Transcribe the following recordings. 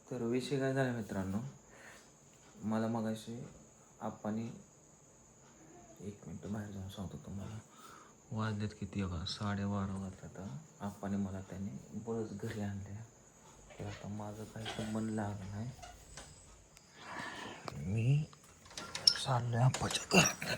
तर विषय काय झाला मित्रांनो, मला मगाशी आप्पानी 1 मिनटं बाहेर जाऊन सांगतो तुम्हाला. वाजलेत किती बघा 12:30 वाजतात. आप्पाने मला त्याने बळच घरी आणले. तर आता माझं काही संबंध लागला नाही. मी चाललोय आप्पाच्या घरात.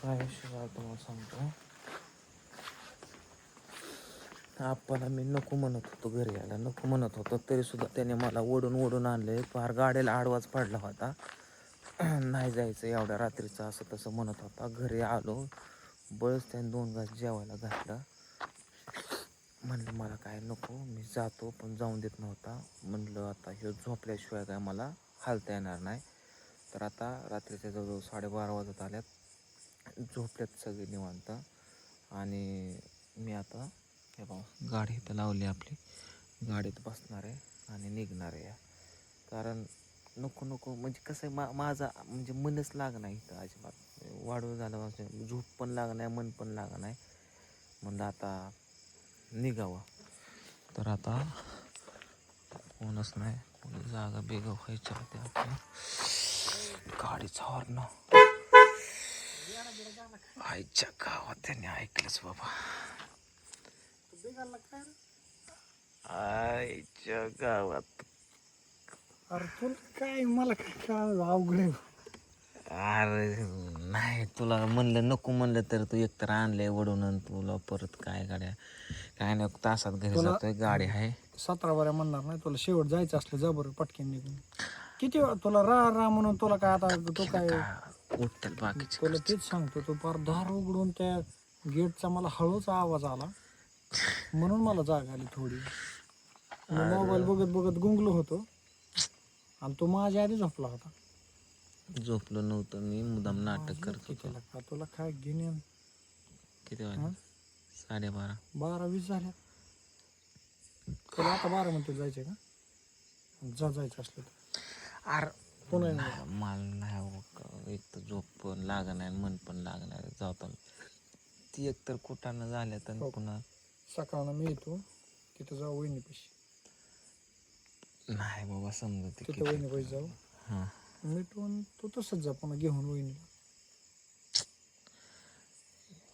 काय विषय तुम्हाला सांगतो. आप्पाला मी नको म्हणत होतो घरी यायला, नको म्हणत होतो, तरीसुद्धा त्याने मला ओढून आणले. फार गाडीला आडवाच पडला होता. नाही जायचं एवढ्या रात्रीचं असं तसं म्हणत होता. घरी आलो, बळच त्याने 2 घास जेवायला घातलं. म्हणलं मला काय नको, मी जातो, पण जाऊन देत नव्हता. म्हणलं आता ह्यो झोपल्याशिवाय काय मला हालता येणार नाही. तर आता रात्रीच्या जवळजवळ 12:30 वाजत आल्यात. झोपल्यात सगळे निवांत. आणि मी आता हे बघा गाडी इथं लावली आपली, गाडीत बसणार आहे आणि निघणार आहे. कारण नको म्हणजे कसं आहे, माझा म्हणजे मनच लागणार इथं अजिबात. वाढू झालं म्हणजे झोप पण लागणार, मन पण लागणार नाही. म्हणलं आता निघावं. तर आता कोणच नाही, कोणी जागा बेगा व्हायच्या होत्या. आपल्या गाडीचा हॉर्न आईच्या गावात त्याने ऐकलंच बाबा. आईच्या गावात. अरे तुला काय, मला काय अवघड आहे. अरे नाही, तुला म्हणलं नको म्हणलं तर तू एकतर आणलंय वडून आणि तुला परत काय गाड्या काय नाही. तासात घरी तुला जातोय, गाडी आहे 17 बऱ्या म्हणणार नाही. तुला शेवट जायचं असलं जा बरं पटकन निघून. किती वेळ तुला राह म्हणून तुला काय आता तो काय उठतील बाकीचे. तुला तेच सांगतो. तो पार दार उघडून त्या गेटचा मला हळूच आवाज आला, म्हणून मला जाग आली थोडी. मी मोबाईल बघत गुंगलो होतो आणि तो माझ्या आधी झोपला होता. झोपलो नव्हतं मी, मुदाम नाटक करत होतो. का तुला काय घेणे. किती वाजले? 12:30. 12:20 झाल्या. तुला आता 12 म्हणते जायचे का? जायचं असलं तर अरे पुन्हा मला नाही, एक तर झोप पण लागणार, मन पण लागणार. जातो ती एकतर कुठानं झाल्या तर पुन्हा सकाळनं मी येतो तिथं जाऊ वहिनी पैसे. नाही बाबा समजत तिथं वहिनी पैसे जाऊ. हां मिटवून तू तसंच जा पुन्हा घेऊन वहिनीला.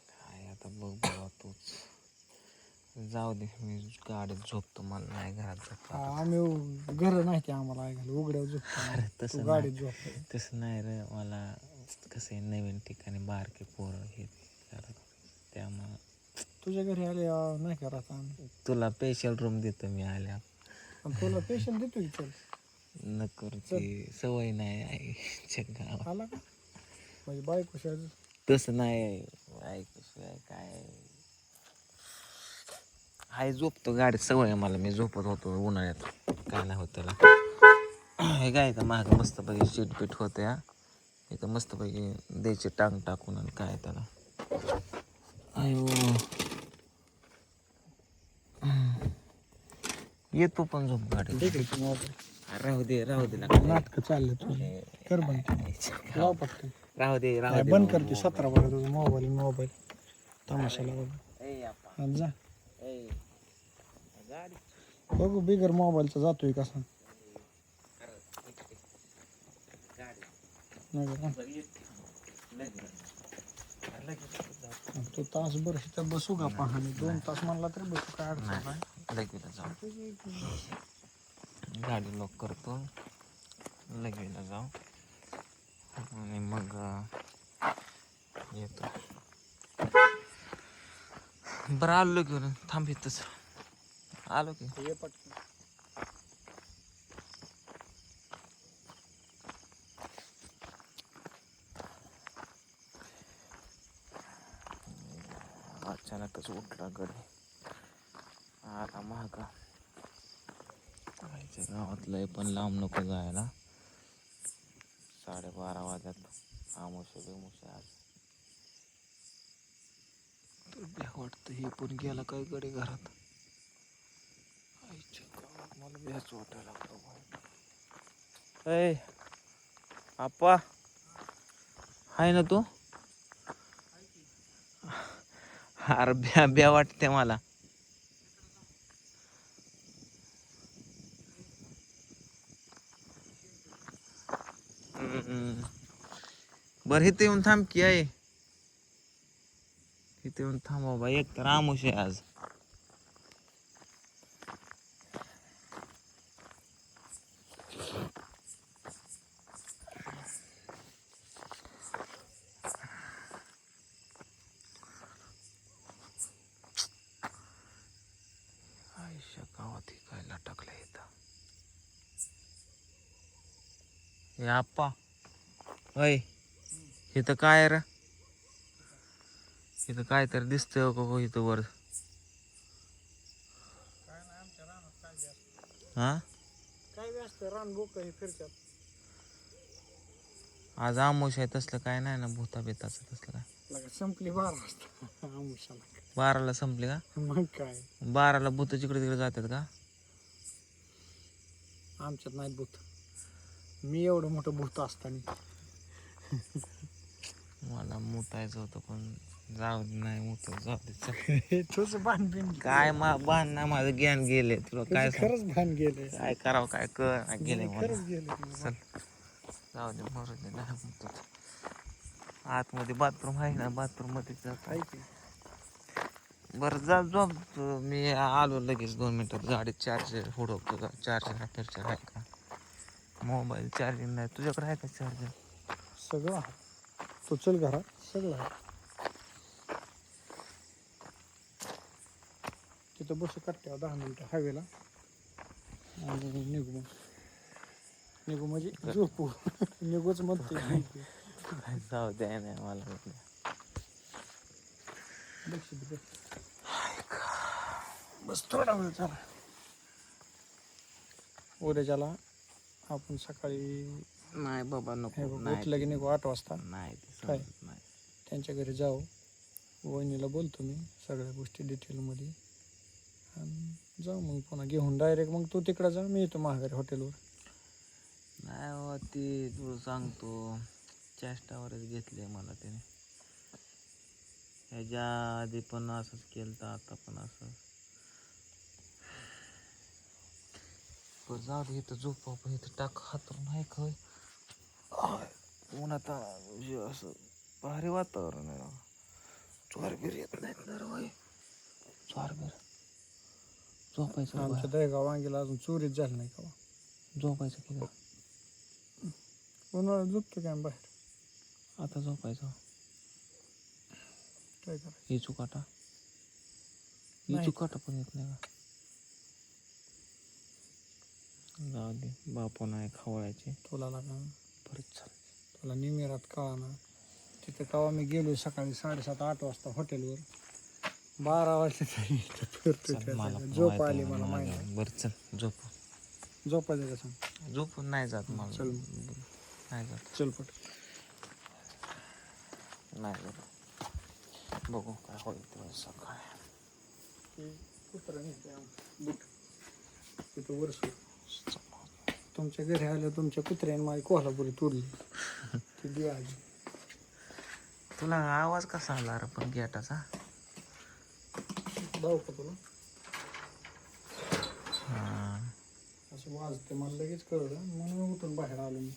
काय आता बघ बाबा तूच जाऊ दे, मी गाडीत झोपतो. मला नाही घरात झोपतो. आम्ही घर नाही ते आम्हाला ऐकायला उघड्यावर झोपतो. तसं गाडीत झोप. तसं नाही रे, मला कसं आहे नवीन ठिकाणी बारके पोरं हे त्यामुळं तुझ्या घरी आले नाही का राहता आम्ही. तुला स्पेशल रूम देतो मी आल्या. पण तुला पेशंट देतो की चल. नको ती सवय नाही आईच्या गावात. आला का म्हणजे बायको शाळेत. तसं नाही ऐकूशिवाय काय हाय. झोपतो गाडीत, सवय आहे मला. मी झोपत होतो उन्हाळ्यात, काय नाही होत त्याला. हे काय तर माग मस्तपैकी शीटपीट होते. हा इथं मस्तपैकी द्यायचे टांग टाकून आणि काय त्याला. अयो येतो पण झोप गाडीत. राहू दे नाटकं चालले तुझे. कर बंद. लाव पटकन. राहू दे बंद करते 17 बरं तुझं मोबाईल तमाशाला बघ. जा बघू बिगर मोबाईलचा जातोय कसा. तो तासभर इथं बसू का पाहणे. 2 तास म्हणला तरी बसू, काय अडचण नाही. लगेच जाऊ, गाडी लॉक करतो, लगेच जाऊ आणि मग येतो. बरं आलो घेऊन, थांब इथंच आलो की. ये पटकन. अचानकच उठला गडी आला महागा. आईच्या गावात लय पण लांब नको जायला. 12:30 वाजल्यात. आमुष्या आज तर भ्या वाटतं. हे पण गेला काय गडी घरात. आईच्या गावात मला भ्याच वाटायला लागलं. ऐ आप्पा हाय ना तू? अरे ब्या ब्या वाटते मला. बरं इथे येऊन थांब की आहे. इथे येऊन थांब बाबा, एक तर आमुष आहे आज. आयुष्य गावात हिकायला टाकलं इथं. हे आप्पा अय, इथं काय रे? इथं काय तर दिसतंय का इथं वर? हा काय बी असतं रानबोक हे फिरतात. आज आमुष आहे, तसलं काय नाही ना भूता बेताचं तसलं काय? लगा संपली 12 वाजता आमुषाला. 12ला संपली का? मग काय 12ला भूत जिकडे तिकडे जातात का? आमच्यात नाही भूत. मी एवढं मोठं भूत असताना. मला मुतायचं होतं पण जाऊ दे, नाही मुत जाऊ दे चल. तुझं भान बिन काय बाण ना माझं ज्ञान गेले तुला काय सांग. खरंच भान गेलंय. काय करावं काय कळ गेले मला. खरंच गेलं चल जाऊ दे, मरू दे, नाही म्हणतो. आतमध्ये बाथरूम आहे ना, बाथरूम मध्ये जात. बरं जा झोप तू. मी आलो लगेच 2 मिनिटात. गाडीत चार्जर हुडकतो का, चार्जर आहे का? मोबाईल चार्जिंग नाही. तुझ्याकडे आहे का चार्जर? सगळं आहे. तू चल घरात, सगळं आहे. तिथं बसू काढते 10 मिनिटं हायवेला आणि निघू म्हणजे झोपू. निघूच म्हणते. जाऊ द्या नाही मला. बस थोडा वेळ झाला. उद्याच्याला आपण सकाळी नाही बाबा नको. उठलं की निघू 8 वाजता. नाही काय त्यांच्या घरी जाऊ. वहिनीला बोलतो मी सगळ्या गोष्टी डिटेलमध्ये आणि जाऊ मग पुन्हा घेऊन डायरेक्ट. मग तू तिकडं जा, मी येतो महागारी हॉटेलवर. नाही बाबा, ती तुला सांगतो चेष्टावरच घेतले मला त्याने. ह्याच्या आधी पण असंच केलं तर आता पण असं. बरं जाऊ दे, इथं झोप आपण. इथं टाक हातरून आहे काय उन्हात असं भारी वातावरण आहे. चोरबीर येत नाहीत ना रे. चोरबीर झोपायचं आमच्या दहेगाव वांगीला अजून चोरीच झाली नाही का? झोपायचं की उन्हाळ्यात झोपतो काय बाहेर. आता झोपायचं. काय करायचं? ही चुकाटा पण येत नाही का? जाऊ दे, बापू नाही खवळायचे. तुला लागा परत चल. तुला निमेरात कळा. तिथं केव्हा मी गेलो सकाळी 7:30-8 वाजता हॉटेलवर. 12 वाजता तरी फिरतो. झोप आली मला माहिती. बरं चल झोप. झोपायचं का सांग? झोपून नाही जात मला. चल नाही जात. चल पट. नाही जात. बघू काय होईल तेव्हा सकाळी. कुत्रा बुट तिथं वर्ष तुमच्या घरी आलं. तुमच्या कुत्र्याने माझी कोल्हापुरी तोडली. ती दे आली. तुला आवाज कसा आला रे पण गेटाचा? जाऊ का तुला? हां असं वाजते मला लगेच कळलं म्हणून उठून बाहेर आलो मी.